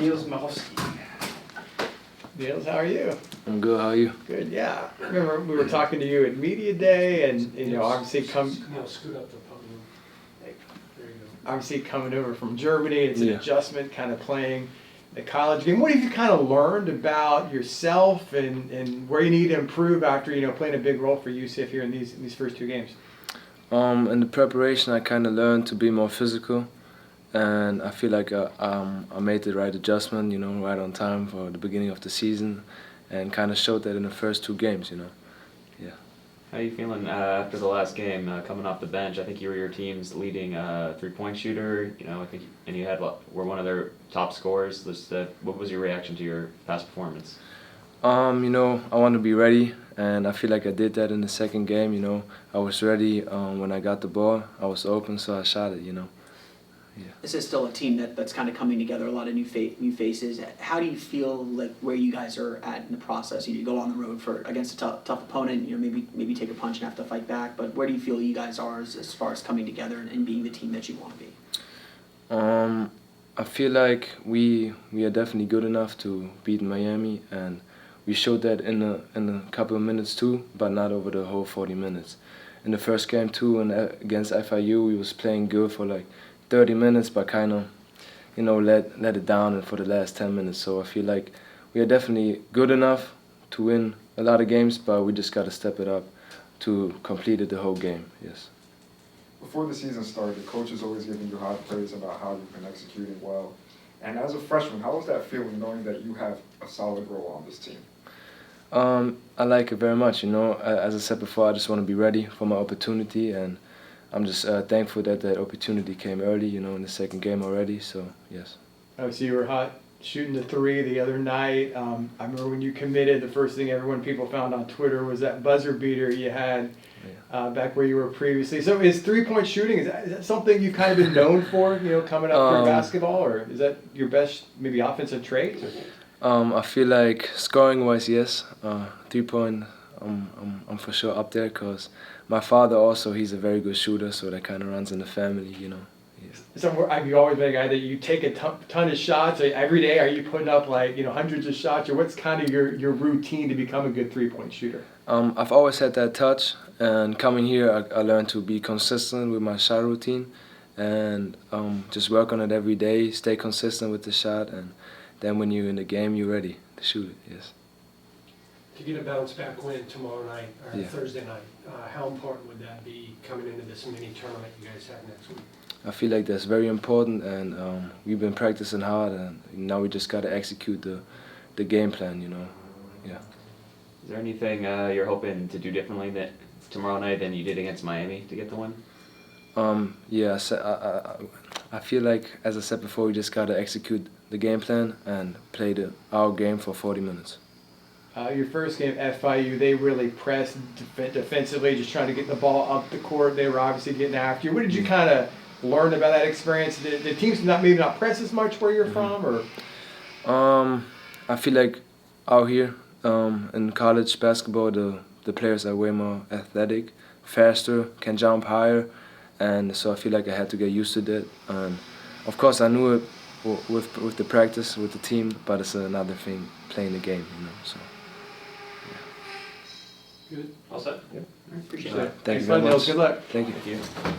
Nils Machowski. Nils, how are you? I'm good. How are you? Good, yeah. Remember we were talking to you at Media Day, and you know, obviously Scoot up the podium. There you go. obviously coming over from Germany, it's an Yeah. adjustment, kind of playing the college game. What have you kind of learned about yourself and where you need to improve after playing a big role for UCF here in these first two games? In the preparation, I kind of learned to be more physical, and I feel like I made the right adjustment, right on time for the beginning of the season, and kind of showed that in the first two games, Yeah. How are you feeling after the last game, coming off the bench? I think you were your team's leading three-point shooter. I think, and you were one of their top scorers. What was your reaction to your past performance? I want to be ready, and I feel like I did that in the second game. I was ready when I got the ball. I was open, so I shot it. Yeah. This is still a team that's kind of coming together, a lot of new faces. How do you feel like where you guys are at in the process? You go on the road against a tough opponent, maybe take a punch and have to fight back, but where do you feel you guys are as far as coming together and being the team that you want to be? I feel like we are definitely good enough to beat Miami, and we showed that in a couple of minutes too, but not over the whole 40 minutes. In the first game too, and against FIU, we was playing good for like 30 minutes, but kind of, let it down and for the last 10 minutes. So I feel like we are definitely good enough to win a lot of games, but we just got to step it up to complete it the whole game. Yes. Before the season started, the coach is always giving you high praise about how you've been executing well. And as a freshman, how was that feeling knowing that you have a solid role on this team? I like it very much. As I said before, I just want to be ready for my opportunity, and I'm just thankful that opportunity came early, in the second game already. So yes. Obviously, you were hot shooting the three the other night. I remember when you committed, the first thing people found on Twitter was that buzzer beater you had back where you were previously. So is three-point shooting, is that something you've kind of been known for, coming up through basketball, or is that your best maybe offensive trait? I feel like scoring-wise, yes. 3-point, I'm for sure up there, because my father also, he's a very good shooter, so that kind of runs in the family, Yeah. So have you always been a guy that you take a ton of shots? Every day, are you putting up hundreds of shots, or what's kind of your routine to become a good three-point shooter? I've always had that touch, and coming here, I learned to be consistent with my shot routine, and just work on it every day, stay consistent with the shot, and then when you're in the game, you're ready to shoot it, yes. To get a bounce-back win tomorrow night, or Yeah. Thursday night, how important would that be coming into this mini tournament you guys have next week? I feel like that's very important, and we've been practicing hard, and now we just got to execute the game plan, Yeah. Is there anything you're hoping to do differently tomorrow night than you did against Miami to get the win? Yeah, I feel like, as I said before, we just got to execute the game plan and play our game for 40 minutes. Your first game, FIU, they really pressed defensively, just trying to get the ball up the court. They were obviously getting after you. What did you kind of learn about that experience? Did the teams maybe not press as much where you're from, or? I feel like out here in college basketball, the players are way more athletic, faster, can jump higher, and so I feel like I had to get used to that. And of course, I knew it with the practice with the team, but it's another thing playing the game, So. Good. All set? Appreciate Thank it. you Thanks, very Nils. much. Good luck. Thank you. Thank you.